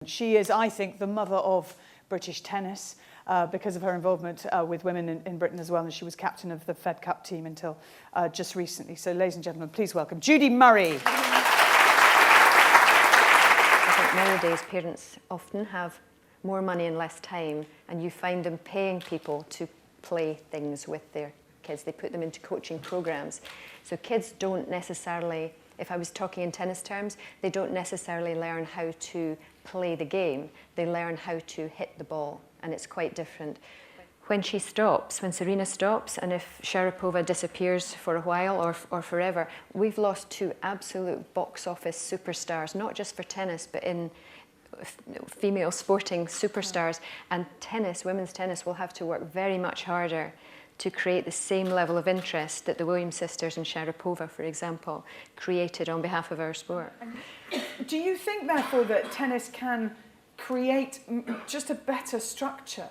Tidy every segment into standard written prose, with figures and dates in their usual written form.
She is, I think, the mother of British tennis because of her involvement with women in Britain as well, and she was captain of the Fed Cup team until just recently. So, ladies and gentlemen, please welcome Judy Murray. I think nowadays parents often have more money and less time, and you find them paying people to play things with their kids. They put them into coaching programs. So kids don't necessarily, if I was talking in tennis terms, they don't necessarily learn how to play the game. They learn how to hit the ball, and it's quite different. When she stops, when Serena stops, and if Sharapova disappears for a while or forever, we've lost two absolute box office superstars, not just for tennis, but in female sporting superstars. And tennis, women's tennis, will have to work very much harder to create the same level of interest that the Williams sisters and Sharapova, for example, created on behalf of our sport. Do you think, therefore, that tennis can create just a better structure?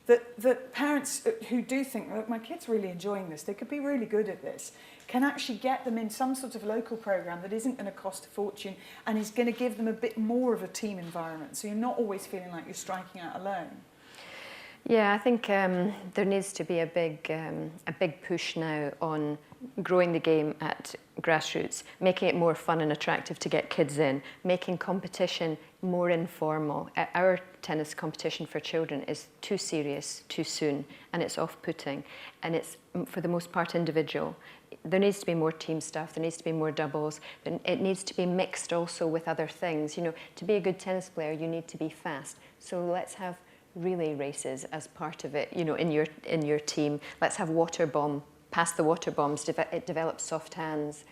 That parents who do think, look, my kid's really enjoying this, they could be really good at this, can actually get them in some sort of local programme that isn't going to cost a fortune and is going to give them a bit more of a team environment, so you're not always feeling like you're striking out alone? Yeah, I think there needs to be a big push now on growing the game at grassroots, making it more fun and attractive to get kids in, making competition more informal. Our tennis competition for children is too serious too soon, and it's off-putting, and it's for the most part individual. There needs to be more team stuff, there needs to be more doubles, it needs to be mixed also with other things. You know, to be a good tennis player, you need to be fast. So let's have relay races as part of it, you know, in your team. Let's have water bomb, pass the water bombs, it develops soft hands,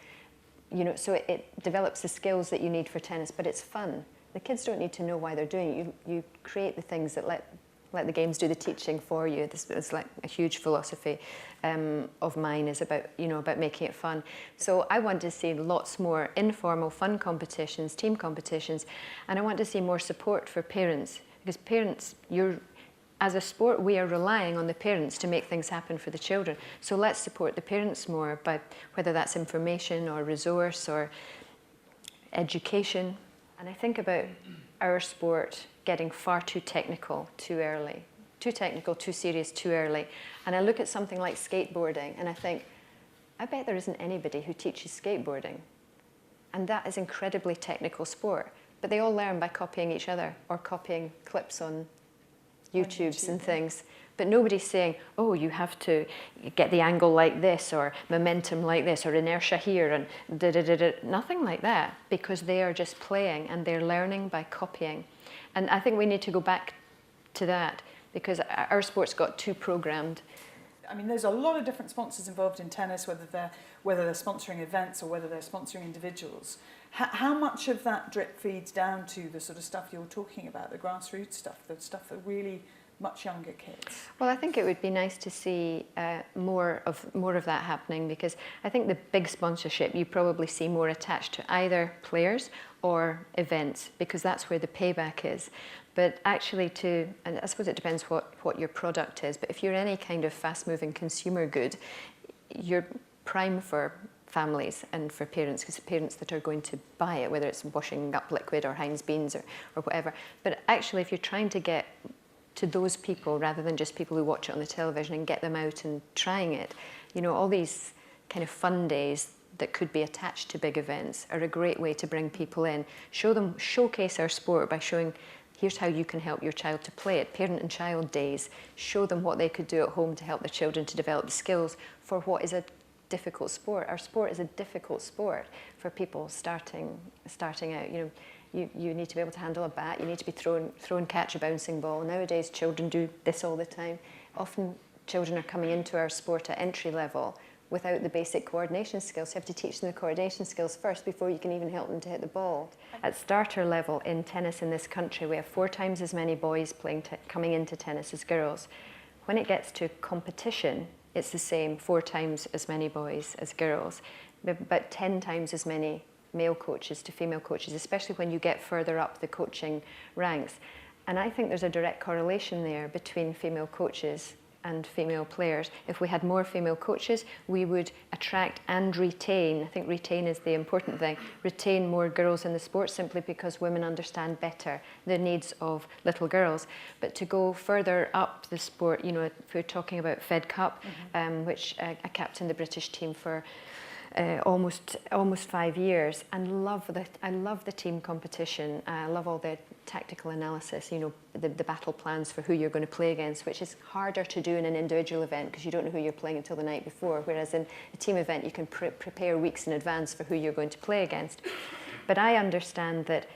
you know, so it develops the skills that you need for tennis, but it's fun. The kids don't need to know why they're doing it. You create the things that let the games do the teaching for you. This is like a huge philosophy of mine, is about, you know, about making it fun. So I want to see lots more informal fun competitions, team competitions, and I want to see more support for parents. Because parents, as a sport, we are relying on the parents to make things happen for the children. So let's support the parents more, by whether that's information or resource or education. And I think about our sport getting far too technical too early. Too technical, too serious, too early. And I look at something like skateboarding and I think, I bet there isn't anybody who teaches skateboarding. And that is incredibly technical sport. But they all learn by copying each other or copying clips on YouTubes and things. But nobody's saying, oh, you have to get the angle like this, or momentum like this, or inertia here, and da-da-da-da. Nothing like that, because they are just playing and they're learning by copying. And I think we need to go back to that, because our sport's got too programmed. I mean, there's a lot of different sponsors involved in tennis, whether they're sponsoring events or whether they're sponsoring individuals. How much of that drip feeds down to the sort of stuff you're talking about, the grassroots stuff, the stuff that really much younger kids? Well, I think it would be nice to see more of that happening, because I think the big sponsorship you probably see more attached to either players or events, because that's where the payback is. But actually and I suppose it depends what your product is, but if you're any kind of fast-moving consumer good, you're prime for families and for parents, because the parents that are going to buy it, whether it's washing up liquid or Heinz beans or whatever. But actually, if you're trying to get to those people rather than just people who watch it on the television and get them out and trying it, you know, all these kind of fun days that could be attached to big events are a great way to bring people in. Showcase our sport by showing, here's how you can help your child to play it. Parent and child days. Show them what they could do at home to help their children to develop the skills for what is a difficult sport. Our sport is a difficult sport for people starting out. You know, you need to be able to handle a bat. You need to be throw, catch a bouncing ball. Nowadays, children do this all the time. Often, children are coming into our sport at entry level without the basic coordination skills. You have to teach them the coordination skills first before you can even help them to hit the ball. At starter level in tennis in this country, we have 4 times as many boys coming into tennis as girls. When it gets to competition, it's the same, 4 times as many boys as girls, but 10 times as many male coaches to female coaches, especially when you get further up the coaching ranks. And I think there's a direct correlation there between female coaches and female players. If we had more female coaches, we would attract and retain, I think retain is the important thing, retain more girls in the sport simply because women understand better the needs of little girls. But to go further up the sport, you know, if we're talking about Fed Cup, which I captained the British team for almost 5 years, and I love the team competition. I love all the tactical analysis, you know, the battle plans for who you're going to play against, which is harder to do in an individual event because you don't know who you're playing until the night before, whereas in a team event you can prepare weeks in advance for who you're going to play against. But I understand that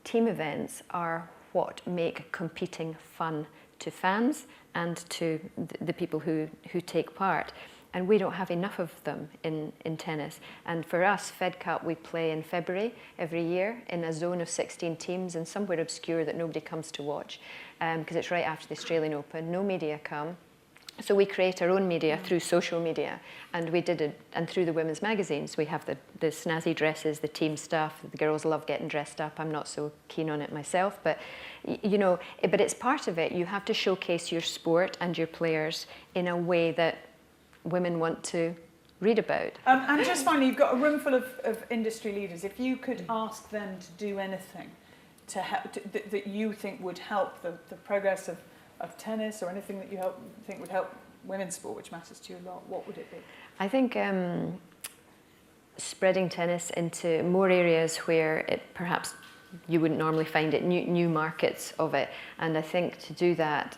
team events are what make competing fun to fans and to the people who take part. And we don't have enough of them in tennis. And for us, Fed Cup, we play in February every year in a zone of 16 teams and somewhere obscure that nobody comes to watch because it's right after the Australian Open. No media come. So we create our own media through social media, and we did it, and through the women's magazines. We have the snazzy dresses, the team stuff. The girls love getting dressed up. I'm not so keen on it myself, but you know, but it's part of it. You have to showcase your sport and your players in a way that women want to read about. And just finally, you've got a room full of industry leaders. If you could ask them to do anything to help, that you think would help the progress of tennis, or anything that you think would help women's sport, which matters to you a lot, what would it be? I think spreading tennis into more areas where it perhaps you wouldn't normally find it, new markets of it. And I think to do that,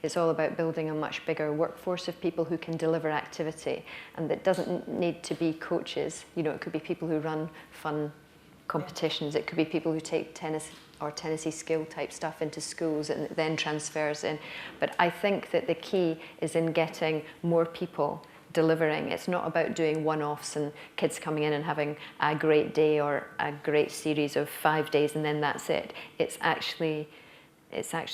it's all about building a much bigger workforce of people who can deliver activity. And that doesn't need to be coaches. You know, it could be people who run fun competitions. It could be people who take tennis or tennis-y skill type stuff into schools and then transfers in. But I think that the key is in getting more people delivering. It's not about doing one-offs and kids coming in and having a great day or a great series of 5 days and then that's it. It's actually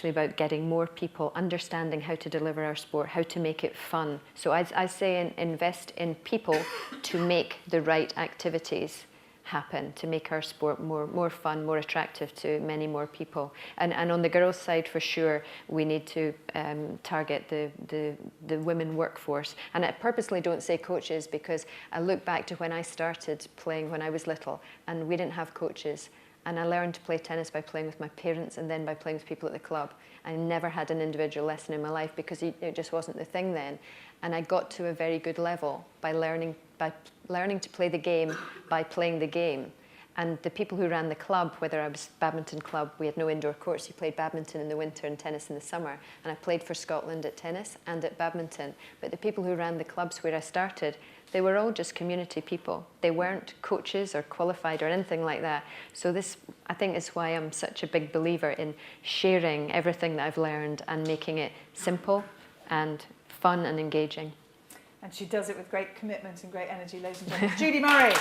about getting more people understanding how to deliver our sport, how to make it fun. So I say invest in people to make the right activities happen, to make our sport more fun, more attractive to many more people. And on the girls' side, for sure, we need to target the women workforce. And I purposely don't say coaches because I look back to when I started playing when I was little, and we didn't have coaches. And I learned to play tennis by playing with my parents and then by playing with people at the club. I never had an individual lesson in my life because it just wasn't the thing then. And I got to a very good level by learning to play the game by playing the game. And the people who ran the club, whether I was badminton club, we had no indoor courts, you played badminton in the winter and tennis in the summer. And I played for Scotland at tennis and at badminton. But the people who ran the clubs where I started, they were all just community people. They weren't coaches or qualified or anything like that. So this, I think, is why I'm such a big believer in sharing everything that I've learned and making it simple and fun and engaging. And she does it with great commitment and great energy, ladies and gentlemen. Judy Murray.